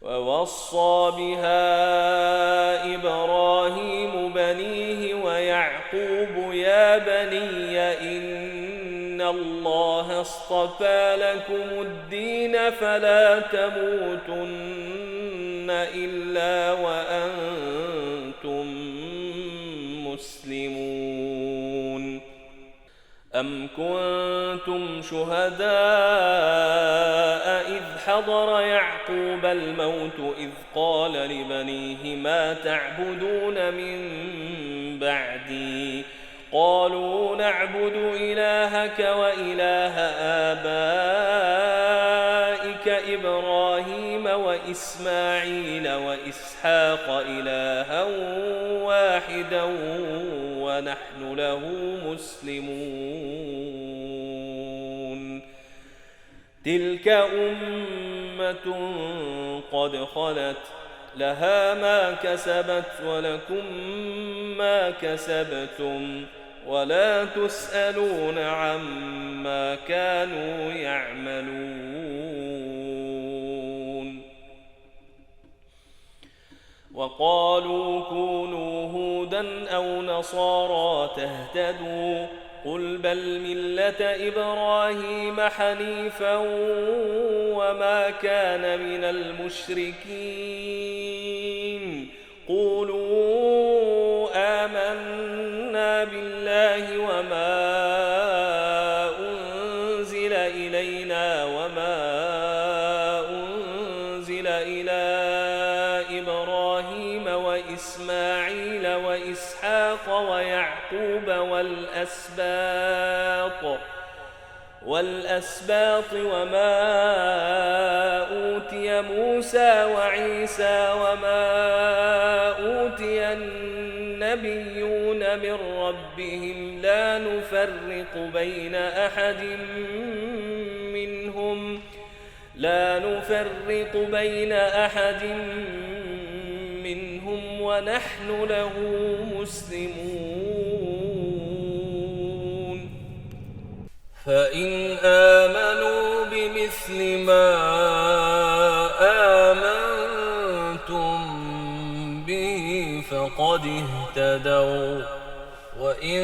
ووصى بها إبراهيم بنيه ويعقوب يا بني إن الله اصطفى لكم الدين فلا تموتن إلا وأنتم مسلمون. أم كنتم شهداء إذ حضر يعقوب الموت إذ قال لبنيه ما تعبدون من بعدي قالوا نعبد إلهك وإله آبائك إبراهيم وإسماعيل وإسحاق إلها واحدا ونحن له مسلمون. تلك أمة قد خلت لها ما كسبت ولكم ما كسبتم ولا تسألون عما كانوا يعملون. وقالوا كونوا هودا أو نصارى تهتدوا قل بل ملة إبراهيم حنيفا وما كان من المشركين. قولوا آمنا بالله وما أنزل إلينا وما أنزل إلى إبراهيم وإسماعيل وإسحاق ويعقوب والأسباط وما أوتي موسى وعيسى وما أوتي النبيون من ربهم لا نفرق بين أحد منهم ونحن له مسلمون. فإن آمنوا بمثل ما آمنتم به فقد اهتدوا وإن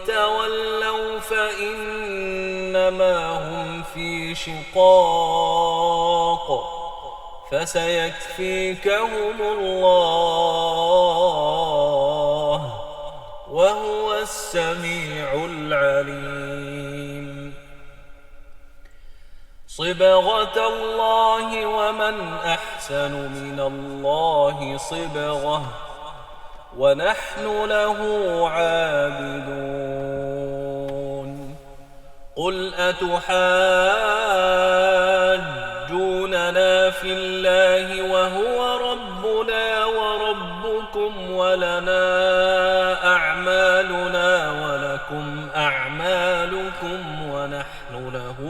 تولوا فإنما هم في شقاق فسيكفيكهم الله وهو السميع العليم. صبغة الله ومن أحسن من الله صبغة ونحن له عابدون. قل أتحاجوننا في الله وهو ربنا وربكم ولنا أعمالنا ولكم أعمالكم ونحن له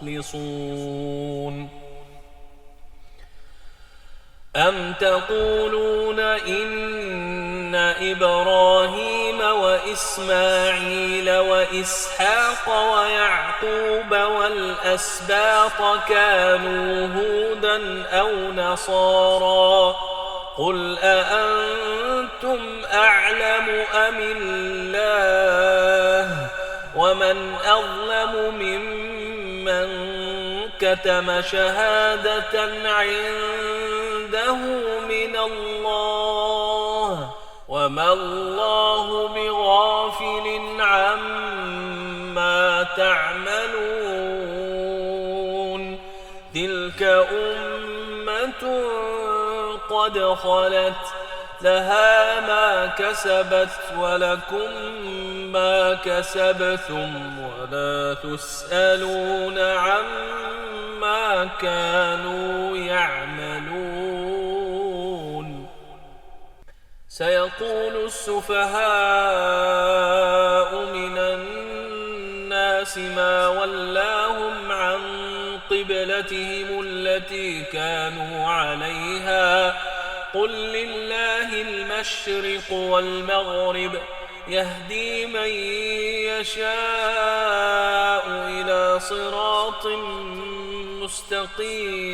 مخلصون. أم تقولون إن إبراهيم وإسماعيل وإسحاق ويعقوب والأسباط كانوا هودا أو نصارى قل أأنتم أعلم أم الله ومن أظلم ممن كتم شهادة عنده من الله وما الله بغافل عما تعملون. تلك أمة قد خلت لها ما كسبت ولكم ما كسبتم ولا تسألون عما كانوا يعملون. سيقول السفهاء من الناس ما ولاهم عن قبلتهم التي كانوا عليها قل لله المشرق والمغرب يهدي من يشاء إلى صراط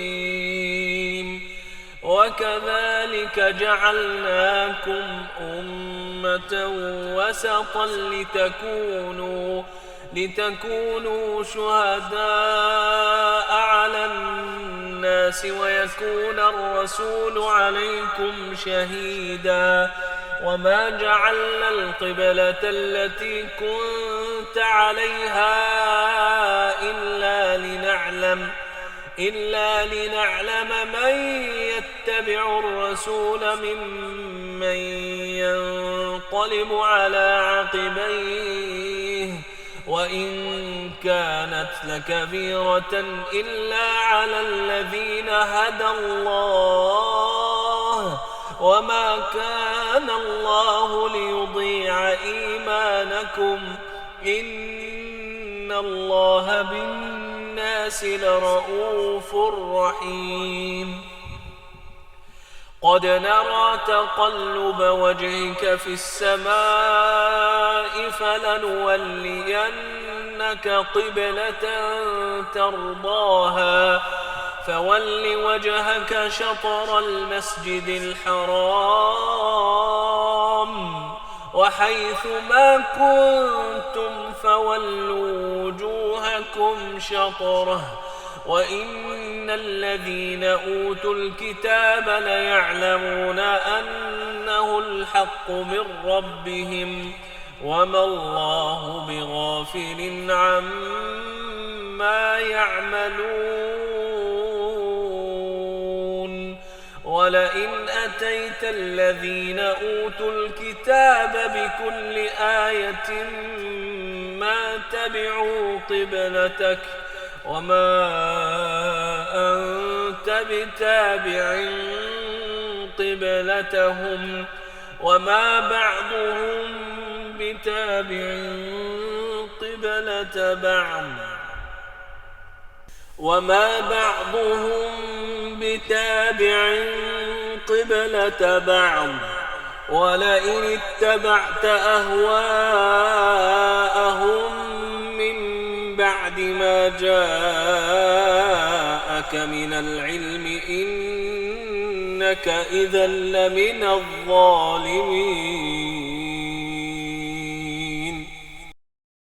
مستقيم. وكذلك جعلناكم أمة وسطا لتكونوا شهداء على الناس ويكون الرسول عليكم شهيدا. وما جعلنا القبلة التي كنت عليها إلا لنعلم من يتبع الرسول ممن ينقلب على عقبيه وإن كانت لكبيرة إلا على الذين هدى الله وما كان الله ليضيع إيمانكم إن الله بالناس لرؤوف رحيم. قد نرى تقلب وجهك في السماء فلنولينك قبلة ترضاها فول وجهك شطر المسجد الحرام وحيث ما كنتم فولوا وجوهكم شطره وإن الذين أوتوا الكتاب ليعلمون أنه الحق من ربهم وما الله بغافل عما يعملون. ولئن أتيت الذين أوتوا الكتاب بكل آية ما تبعوا قبلتك وما أنت بتابع قبلتهم وما بعضهم بتابع قبلة بعض ولئن اتبعت أهواءهم بعد ما جاءك من العلم إنك إذا لمن الظالمين.